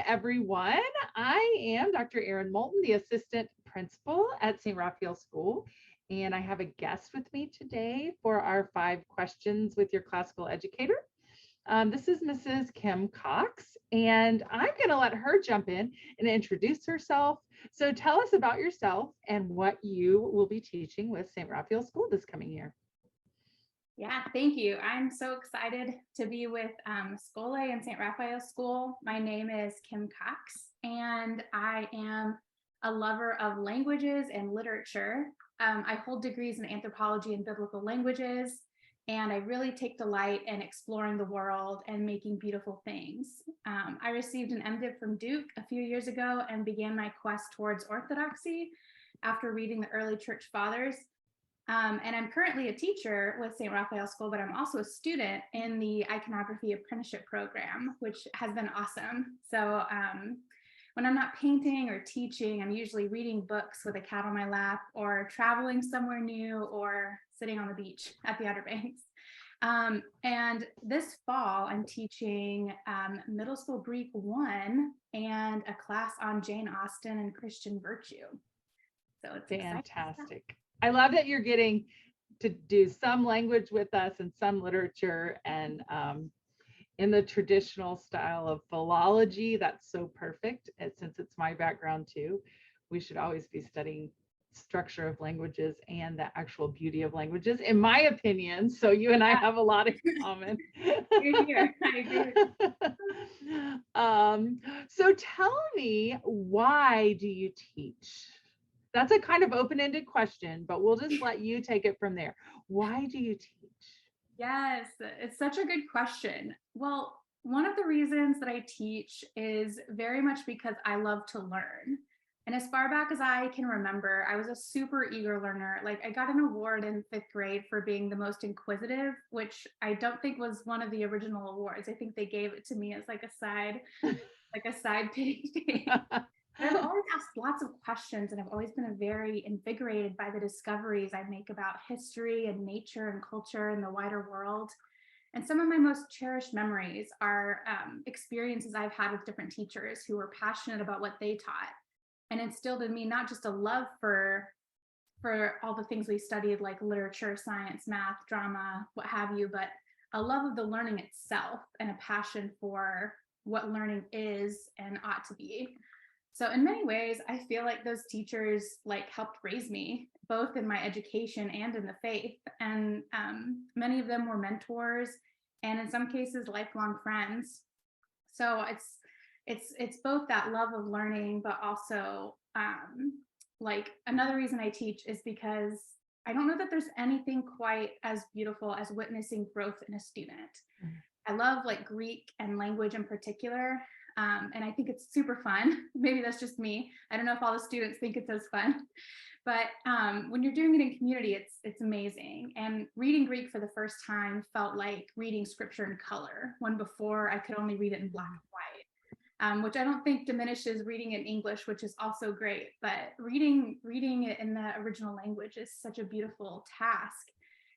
everyone. I am Dr. Erin Moulton, the assistant principal at St. Raphael School, and I have a guest with me today for our 5 questions with your classical educator. This is Mrs. Kim Cox, and I'm going to let her jump in and introduce herself. So tell us about yourself and what you will be teaching with St. Raphael School this coming year. Yeah, thank you. I'm so excited to be with Scole and St. Raphael School. My name is Kim Cox, and I am a lover of languages and literature. I hold degrees in anthropology and biblical languages, and I really take delight in exploring the world and making beautiful things. I received an M.Div from Duke a few years ago and began my quest towards Orthodoxy after reading the early church fathers. And I'm currently a teacher with St. Raphael School, but I'm also a student in the iconography apprenticeship program, which has been awesome. So when I'm not painting or teaching, I'm usually reading books with a cat on my lap, or traveling somewhere new, or sitting on the beach at the Outer Banks. And this fall, I'm teaching middle school Greek 1 and a class on Jane Austen and Christian virtue. So it's fantastic. I love that you're getting to do some language with us and some literature, and in the traditional style of philology. That's so perfect. And since it's my background too, we should always be studying structure of languages and the actual beauty of languages, in my opinion. So you and I have a lot in common. Here. I agree. So tell me, why do you teach? That's a kind of open-ended question, but we'll just let you take it from there. Why do you teach? Yes, it's such a good question. Well, one of the reasons that I teach is very much because I love to learn. And as far back as I can remember, I was a super eager learner. Like, I got an award in 5th grade for being the most inquisitive, which I don't think was one of the original awards. I think they gave it to me as like a side pity thing. I've always asked lots of questions, and I've always been very invigorated by the discoveries I make about history and nature and culture and the wider world. And some of my most cherished memories are experiences I've had with different teachers who were passionate about what they taught and instilled in me not just a love for all the things we studied, like literature, science, math, drama, what have you, but a love of the learning itself and a passion for what learning is and ought to be. So in many ways, I feel like those teachers helped raise me, both in my education and in the faith. And many of them were mentors, and in some cases, lifelong friends. So it's both that love of learning, but also another reason I teach is because I don't know that there's anything quite as beautiful as witnessing growth in a student. I love Greek and language in particular. And I think it's super fun. Maybe that's just me. I don't know if all the students think it's as fun, but when you're doing it in community, it's amazing. And reading Greek for the first time felt like reading scripture in color, when before I could only read it in black and white, which I don't think diminishes reading in English, which is also great. But reading it in the original language is such a beautiful task.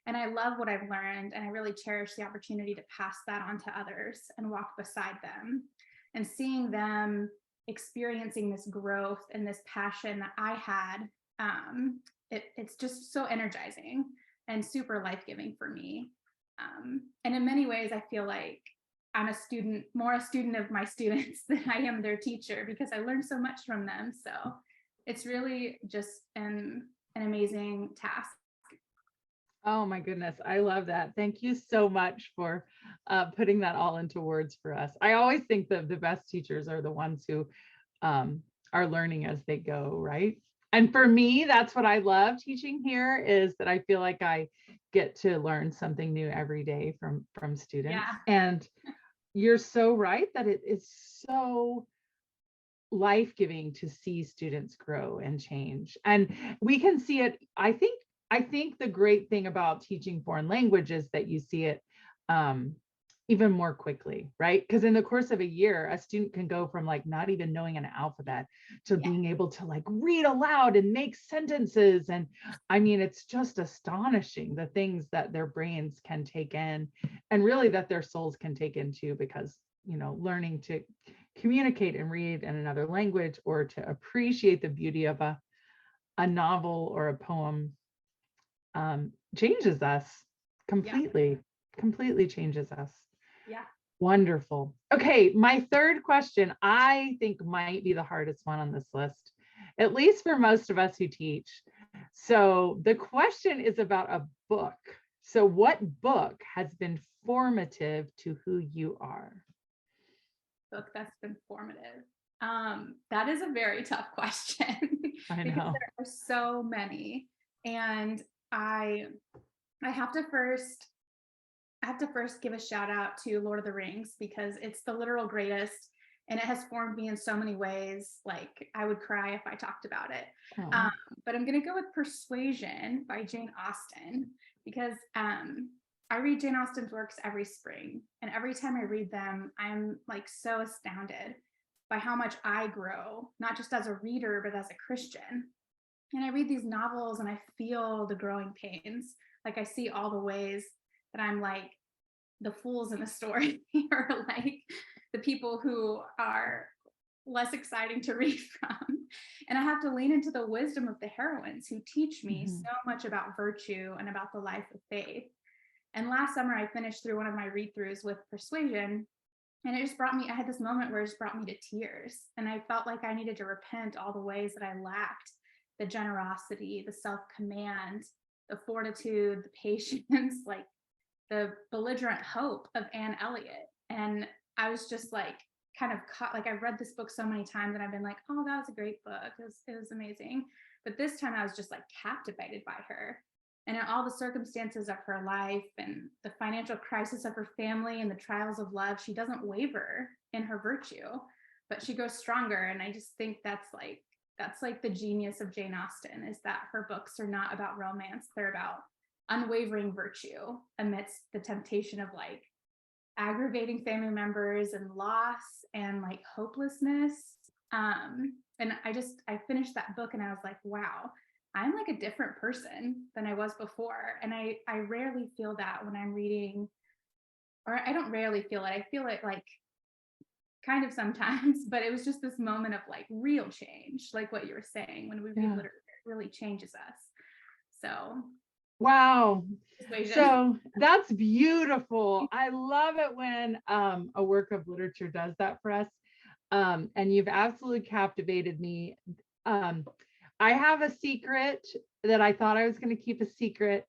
And I love what I've learned, and I really cherish the opportunity to pass that on to others and walk beside them. And seeing them experiencing this growth and this passion that I had, it's just so energizing and super life-giving for me. And in many ways, I feel like I'm more a student of my students than I am their teacher, because I learned so much from them. So it's really just an amazing task. Oh my goodness, I love that. Thank you so much for putting that all into words for us. I always think that the best teachers are the ones who are learning as they go, right? And for me, that's what I love teaching here, is that I feel like I get to learn something new every day from students. Yeah. And you're so right that it is so life-giving to see students grow and change. And we can see it, I think the great thing about teaching foreign language is that you see it even more quickly, right? Because in the course of a year, a student can go from not even knowing an alphabet to being able to read aloud and make sentences. And I mean, it's just astonishing the things that their brains can take in, and really that their souls can take in too, because learning to communicate and read in another language, or to appreciate the beauty of a novel or a poem, changes us completely, completely changes us. Yeah. Wonderful. Okay, my third question, I think might be the hardest one on this list, at least for most of us who teach. So the question is about a book. So what book has been formative to who you are? Book that's been formative. That is a very tough question I because know. there are so many. And I have to first give a shout out to Lord of the Rings, because it's the literal greatest and it has formed me in so many ways. Like, I would cry if I talked about it. Oh. But I'm going to go with Persuasion by Jane Austen, because I read Jane Austen's works every spring. And every time I read them, I'm like so astounded by how much I grow, not just as a reader, but as a Christian. And I read these novels and I feel the growing pains. Like, I see all the ways that I'm like the fools in the story, or like the people who are less exciting to read from. And I have to lean into the wisdom of the heroines who teach me Mhm. so much about virtue and about the life of faith. And last summer, I finished through one of my read throughs with Persuasion. And it just brought me, I had this moment where it just brought me to tears. And I felt like I needed to repent all the ways that I lacked the generosity, the self-command, the fortitude, the patience, like the belligerent hope of Anne Elliot. And I was just like, kind of caught, like, I've read this book so many times and I've been like, oh, that was a great book. It was amazing. But this time I was just like captivated by her. And in all the circumstances of her life and the financial crisis of her family and the trials of love, she doesn't waver in her virtue, but she grows stronger. And I just think that's like the genius of Jane Austen, is that her books are not about romance. They're about unwavering virtue amidst the temptation of like aggravating family members and loss and like hopelessness. And I finished that book and I was like, wow, I'm like a different person than I was before. And I rarely feel that when I'm reading, or I don't rarely feel it. I feel it like kind of sometimes, but it was just this moment of like real change, like what you were saying, when we read literature, it really changes us. So Wow. Persuasion. So that's beautiful. I love it when a work of literature does that for us. And you've absolutely captivated me. I have a secret that I thought I was going to keep a secret.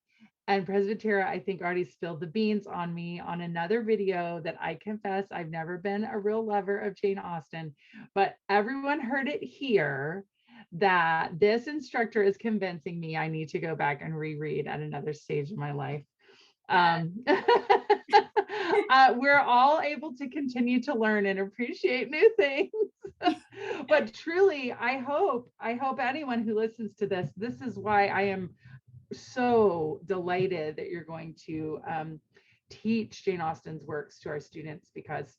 And Presbytera, I think, already spilled the beans on me on another video that I confess I've never been a real lover of Jane Austen, but everyone heard it here that this instructor is convincing me I need to go back and reread at another stage of my life. We're all able to continue to learn and appreciate new things. But truly, I hope anyone who listens to this is why I am so delighted that you're going to teach Jane Austen's works to our students, because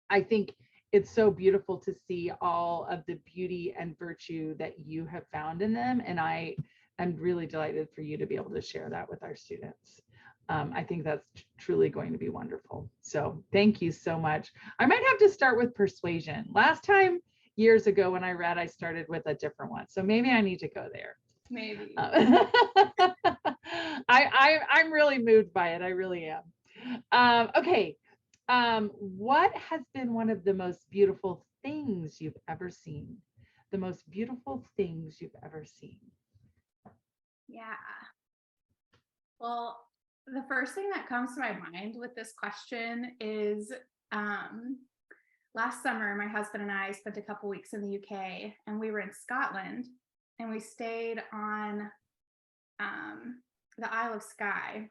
I think it's so beautiful to see all of the beauty and virtue that you have found in them. And I am really delighted for you to be able to share that with our students. I think that's truly going to be wonderful. So thank you so much. I might have to start with Persuasion. Last time, years ago, when I read, I started with a different one. So maybe I need to go there. Maybe. I'm really moved by it. I really am. Okay. What has been one of the most beautiful things you've ever seen? The most beautiful things you've ever seen? Yeah. Well, the first thing that comes to my mind with this question is last summer, my husband and I spent a couple weeks in the UK, and we were in Scotland, and we stayed on the Isle of Skye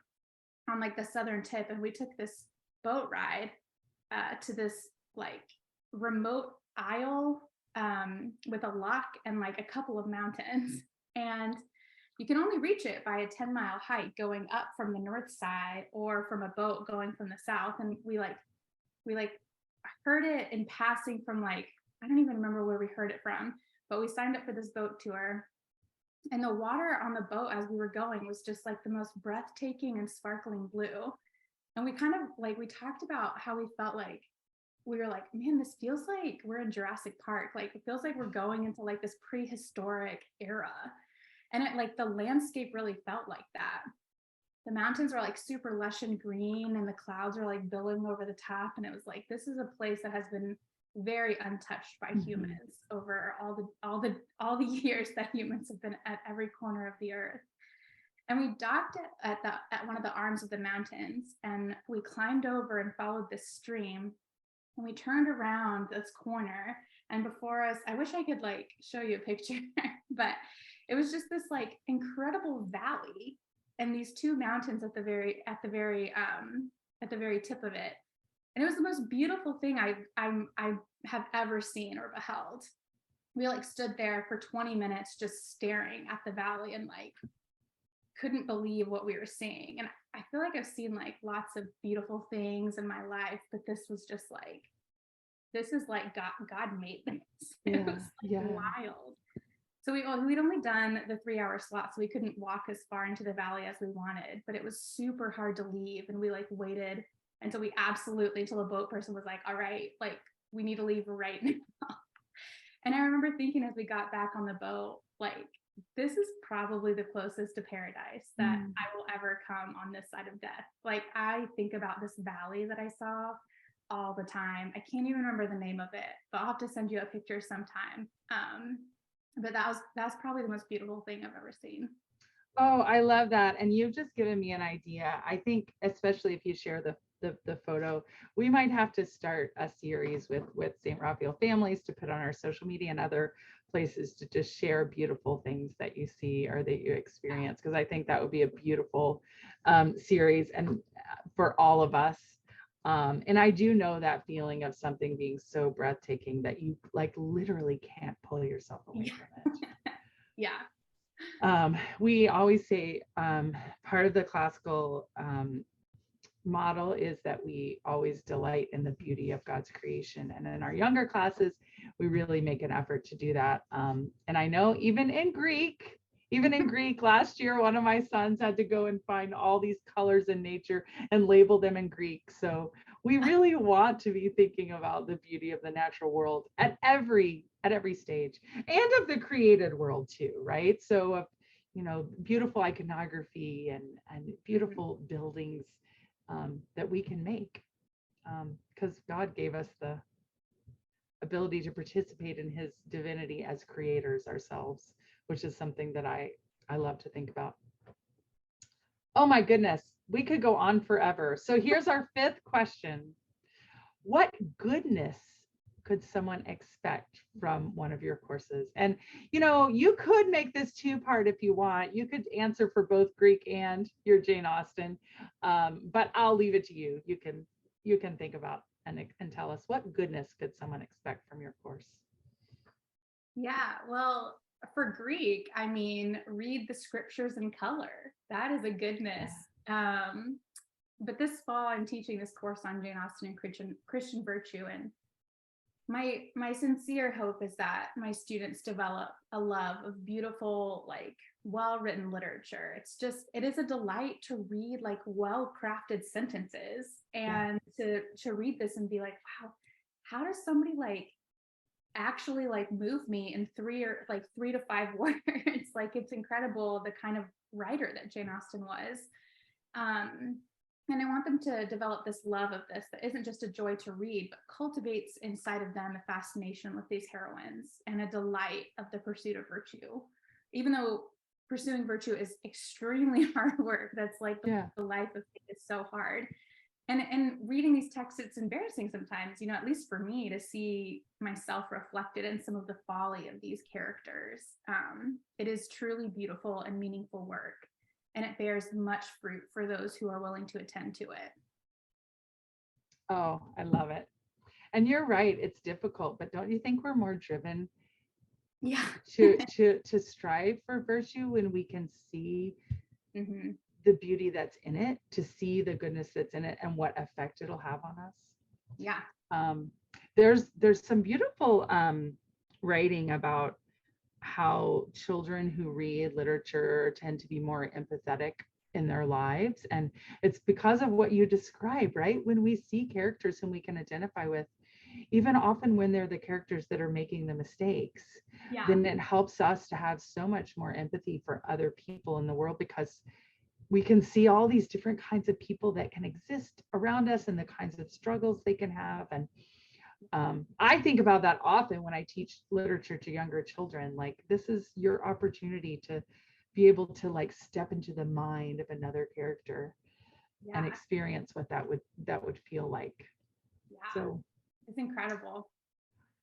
on like the southern tip, and we took this boat ride to this like remote isle with a loch and like a couple of mountains. And you can only reach it by a 10-mile hike going up from the north side, or from a boat going from the south. And we heard it in passing from like, I don't even remember where we heard it from, but we signed up for this boat tour. And the water on the boat as we were going was just like the most breathtaking and sparkling blue. And we kind of like, we talked about how we felt like we were like, man, this feels like we're in Jurassic Park. Like, it feels like we're going into like this prehistoric era. And it, like, the landscape really felt like that. The mountains are like super lush and green, and the clouds are like billowing over the top. And it was like, this is a place that has been very untouched by humans over all the years that humans have been at every corner of the earth. And we docked at one of the arms of the mountains, and we climbed over and followed this stream. And we turned around this corner, and before us, I wish I could like show you a picture, but it was just this like incredible valley and these two mountains at the very tip of it. And it was the most beautiful thing I have ever seen or beheld. We like stood there for 20 minutes just staring at the valley and like couldn't believe what we were seeing. And I feel like I've seen like lots of beautiful things in my life, but this was just like, this is like God made this. It was like wild. So we'd only done the 3-hour slot, so we couldn't walk as far into the valley as we wanted, but it was super hard to leave. And we like waited until the boat person was like, all right, like we need to leave right now. And I remember thinking as we got back on the boat, like, this is probably the closest to paradise that I will ever come on this side of death. Like, I think about this valley that I saw all the time. I can't even remember the name of it, but I'll have to send you a picture sometime. But that's probably the most beautiful thing I've ever seen. Oh, I love that. And you've just given me an idea. I think, especially if you share the photo, we might have to start a series with St. Raphael families to put on our social media and other places to just share beautiful things that you see or that you experience, because I think that would be a beautiful series and for all of us. And I do know that feeling of something being so breathtaking that you like literally can't pull yourself away from it. Yeah. We always say part of the classical model is that we always delight in the beauty of God's creation. And in our younger classes, we really make an effort to do that. And I know even in Greek, last year, one of my sons had to go and find all these colors in nature and label them in Greek. So we really want to be thinking about the beauty of the natural world at every stage, and of the created world too, right? So beautiful iconography and beautiful buildings that we can make, because God gave us the ability to participate in his divinity as creators ourselves, which is something that I love to think about. Oh my goodness, we could go on forever. So here's our 5th question. What goodness could someone expect from one of your courses? And you could make this 2-part if you want. You could answer for both Greek and your Jane Austen, but I'll leave it to you. You can think about and tell us, what goodness could someone expect from your course? Yeah, well, for Greek, I mean, read the scriptures in color. That is a goodness. But this fall, I'm teaching this course on Jane Austen and Christian virtue, and my sincere hope is that my students develop a love of beautiful, like well-written literature. It is a delight to read like well-crafted sentences and to read this and be like, wow, how does somebody like actually like move me in 3 to 5 words? Like, it's incredible the kind of writer that Jane Austen was. And I want them to develop this love of this that isn't just a joy to read, but cultivates inside of them a fascination with these heroines and a delight of the pursuit of virtue. Even though pursuing virtue is extremely hard work, that's like the life of it is so hard. And reading these texts, it's embarrassing sometimes, at least for me, to see myself reflected in some of the folly of these characters. It is truly beautiful and meaningful work, and it bears much fruit for those who are willing to attend to it. Oh, I love it. And you're right, it's difficult, but don't you think we're more driven to strive for virtue when we can see the beauty that's in it, to see the goodness that's in it and what effect it'll have on us? Yeah. There's some beautiful writing about how children who read literature tend to be more empathetic in their lives. And it's because of what you describe, right? When we see characters whom we can identify with, even often when they're the characters that are making the mistakes, Yeah. then it helps us to have so much more empathy for other people in the world, because we can see all these different kinds of people that can exist around us and the kinds of struggles they can have. And I think about that often when I teach literature to younger children. Like, this is your opportunity to be able to like step into the mind of another character and Yeah. experience what that would feel like. Yeah. It's incredible.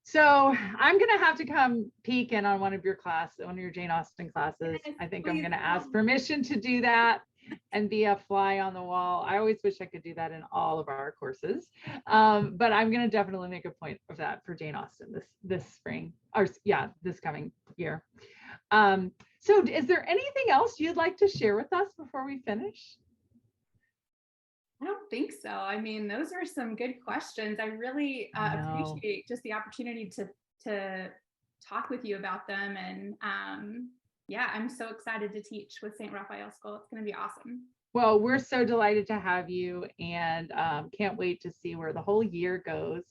So I'm gonna have to come peek in on one of your Jane Austen classes. Yes, I think please I'm gonna ask do. permission to do that and be a fly on the wall. I always wish I could do that in all of our courses, but I'm gonna definitely make a point of that for Jane Austen this spring, or yeah, this coming year. So is there anything else you'd like to share with us before we finish? I don't think so. I mean, those are some good questions. I really appreciate just the opportunity to talk with you about them. And yeah, I'm so excited to teach with St. Raphael School. It's going to be awesome. Well, we're so delighted to have you, and can't wait to see where the whole year goes.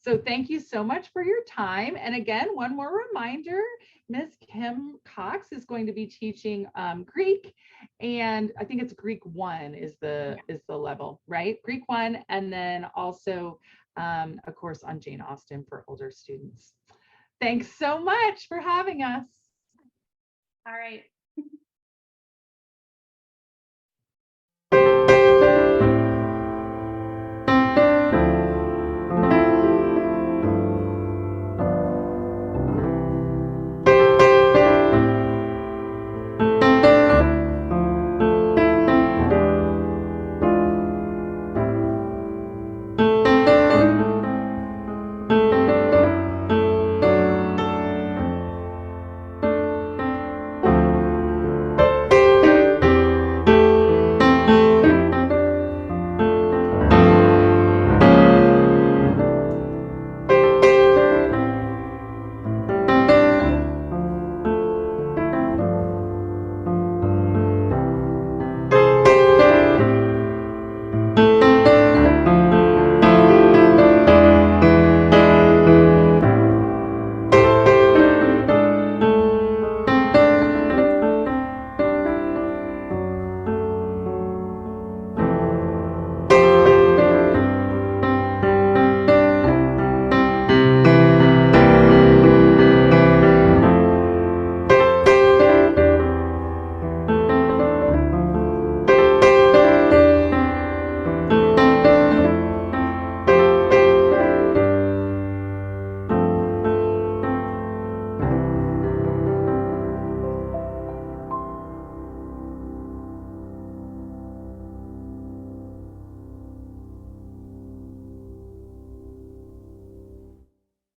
So thank you so much for your time. And again, one more reminder, Ms. Kim Cox is going to be teaching Greek, and I think it's Greek 1 is the level, right? Greek 1, and then also a course on Jane Austen for older students. Thanks so much for having us. All right.